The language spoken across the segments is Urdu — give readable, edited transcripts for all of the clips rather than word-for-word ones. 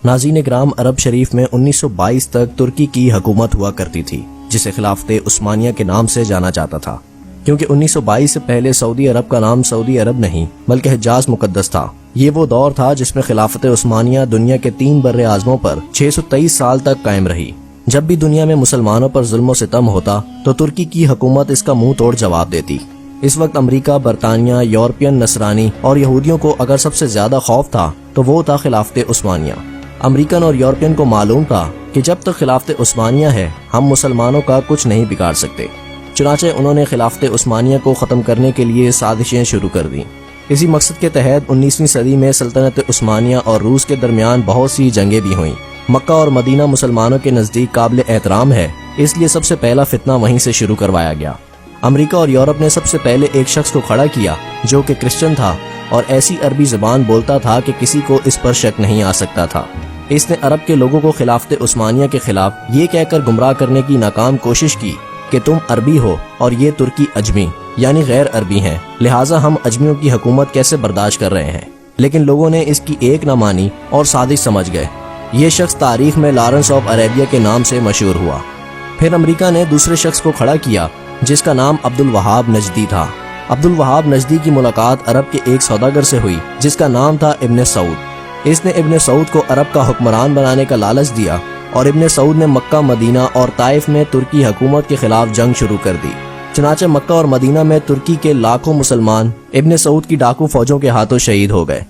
ناظرین کرام، عرب شریف میں 1922 تک ترکی کی حکومت ہوا کرتی تھی، جسے خلافت عثمانیہ کے نام سے جانا جاتا تھا، کیونکہ 1922 سے پہلے سعودی عرب کا نام سعودی عرب نہیں بلکہ حجاز مقدس تھا۔ یہ وہ دور تھا جس میں خلافت عثمانیہ دنیا کے 3 بر اعظموں پر 623 سال تک قائم رہی۔ جب بھی دنیا میں مسلمانوں پر ظلم و ستم ہوتا تو ترکی کی حکومت اس کا منہ توڑ جواب دیتی۔ اس وقت امریکہ، برطانیہ، یورپین نصرانی اور یہودیوں کو اگر سب سے زیادہ خوف تھا تو وہ تھا خلافت عثمانیہ۔ امریکن اور یورپین کو معلوم تھا کہ جب تک خلافت عثمانیہ ہے ہم مسلمانوں کا کچھ نہیں بگاڑ سکتے، چنانچہ انہوں نے خلافت عثمانیہ کو ختم کرنے کے لیے سازشیں شروع کر دیں۔ اسی مقصد کے تحت 19ویں صدی میں سلطنت عثمانیہ اور روس کے درمیان بہت سی جنگیں بھی ہوئیں۔ مکہ اور مدینہ مسلمانوں کے نزدیک قابل احترام ہے، اس لیے سب سے پہلا فتنہ وہیں سے شروع کروایا گیا۔ امریکہ اور یورپ نے سب سے پہلے ایک شخص کو کھڑا کیا جو کہ کرسچن تھا اور ایسی عربی زبان بولتا تھا کہ کسی کو اس پر شک نہیں آ سکتا تھا۔ اس نے عرب کے لوگوں کو خلافت عثمانیہ کے خلاف یہ کہہ کر گمراہ کرنے کی ناکام کوشش کی کہ تم عربی ہو اور یہ ترکی اجمی یعنی غیر عربی ہیں، لہٰذا ہم اجمیوں کی حکومت کیسے برداشت کر رہے ہیں۔ لیکن لوگوں نے اس کی ایک نہ مانی اور سازش سمجھ گئے۔ یہ شخص تاریخ میں لارنس آف عربیہ کے نام سے مشہور ہوا۔ پھر امریکہ نے دوسرے شخص کو کھڑا کیا جس کا نام عبد الوہاب نجدی تھا۔ عبد الوہاب نجدی کی ملاقات عرب کے ایک سوداگر سے ہوئی جس کا نام تھا ابن سعود۔ اس نے ابن سعود کو عرب کا حکمران بنانے کا لالچ دیا اور ابن سعود نے مکہ، مدینہ اور طائف میں ترکی حکومت کے خلاف جنگ شروع کر دی۔ چنانچہ مکہ اور مدینہ میں ترکی کے لاکھوں مسلمان ابن سعود کی ڈاکو فوجوں کے ہاتھوں شہید ہو گئے۔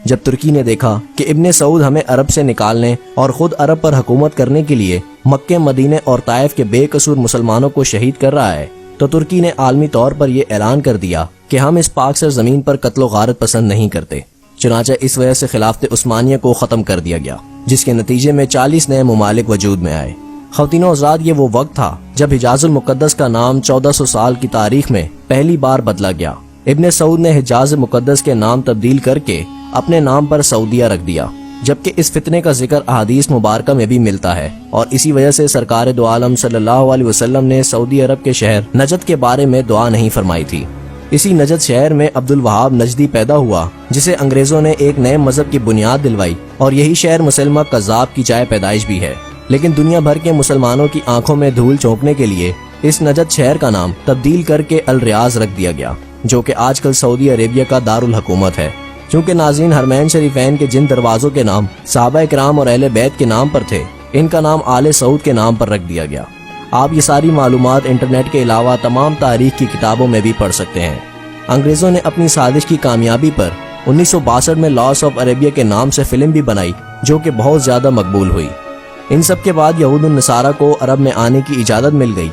جب ترکی نے دیکھا کہ ابن سعود ہمیں عرب سے نکالنے اور خود عرب پر حکومت کرنے کے لیے مکہ، مدینے اور طائف کے بے قصور مسلمانوں کو شہید کر رہا ہے، تو ترکی نے عالمی طور پر یہ اعلان کر دیا کہ ہم اس پاک سرزمین پر قتل و غارت پسند نہیں کرتے۔ چنانچہ اس وجہ سے خلافت عثمانیہ کو ختم کر دیا گیا، جس کے نتیجے میں 40 نئے ممالک وجود میں آئے۔ خواتین و حضرات، یہ وہ وقت تھا جب حجاز المقدس کا نام 1400 سال کی تاریخ میں پہلی بار بدلا گیا۔ ابن سعود نے حجاز مقدس کے نام تبدیل کر کے اپنے نام پر سعودیہ رکھ دیا، جبکہ اس فتنے کا ذکر احادیث مبارکہ میں بھی ملتا ہے، اور اسی وجہ سے سرکار دو عالم صلی اللہ علیہ وسلم نے سعودی عرب کے شہر نجد کے بارے میں دعا نہیں فرمائی تھی۔ اسی نجد شہر میں عبد الوہاب نجدی پیدا ہوا، جسے انگریزوں نے ایک نئے مذہب کی بنیاد دلوائی، اور یہی شہر مسلمہ کذاب کی جائے پیدائش بھی ہے۔ لیکن دنیا بھر کے مسلمانوں کی آنکھوں میں دھول چونکنے کے لیے اس نجد شہر کا نام تبدیل کر کے الریاض رکھ دیا گیا، جو کہ آج کل سعودی عربیہ کا دارالحکومت ہے۔ چونکہ ناظرین، حرمین شریفین کے جن دروازوں کے نام صحابہ کرام اور اہل بیت کے نام پر تھے، ان کا نام آل سعود کے نام پر رکھ دیا گیا۔ آپ یہ ساری معلومات انٹرنیٹ کے علاوہ تمام تاریخ کی کتابوں میں بھی پڑھ سکتے ہیں۔ انگریزوں نے اپنی سازش کی کامیابی پر 1962 میں لاس آف عربیہ کے نام سے فلم بھی بنائی، جو کہ بہت زیادہ مقبول ہوئی۔ ان سب کے بعد یہود النصارہ کو عرب میں آنے کی اجازت مل گئی۔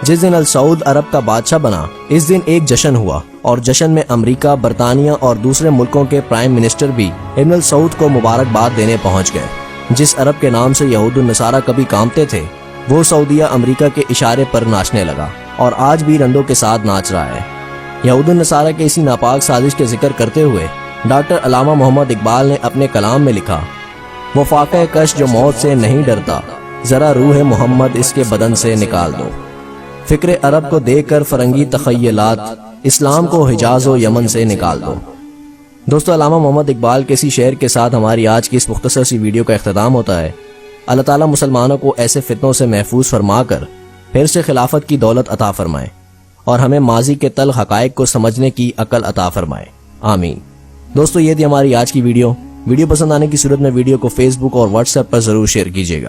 جس دن السعود عرب کا بادشاہ بنا، اس دن ایک جشن ہوا، اور جشن میں امریکہ، برطانیہ اور دوسرے ملکوں کے پرائم منسٹر بھی ابن السعود کو مبارکباد دینے پہنچ گئے۔ جس عرب کے نام سے یہود النصارہ کبھی کامتے تھے، وہ سعودیہ امریکہ کے اشارے پر ناچنے لگا، اور آج بھی رندوں کے ساتھ ناچ رہا ہے۔ یہود النصارہ کے اسی ناپاک سازش کے ذکر کرتے ہوئے ڈاکٹر علامہ محمد اقبال نے اپنے کلام میں لکھا، وہ فاقہ کش جو موت سے نہیں ڈرتا، ذرا روح محمد اس کے بدن سے نکال دو۔ فکر عرب کو دے کر فرنگی تخیلات، اسلام کو حجاز و یمن سے نکال دو۔ دوستو، علامہ محمد اقبال کے اسی شعر کے ساتھ ہماری آج کی اس مختصر سی ویڈیو کا اختتام ہوتا ہے۔ اللہ تعالیٰ مسلمانوں کو ایسے فتنوں سے محفوظ فرما کر پھر سے خلافت کی دولت عطا فرمائے، اور ہمیں ماضی کے تلخ حقائق کو سمجھنے کی عقل عطا فرمائے، آمین۔ دوستو، یہ تھی ہماری آج کی ویڈیو پسند آنے کی صورت میں ویڈیو کو فیس بک اور واٹس ایپ پر ضرور شیئر کیجیے گا۔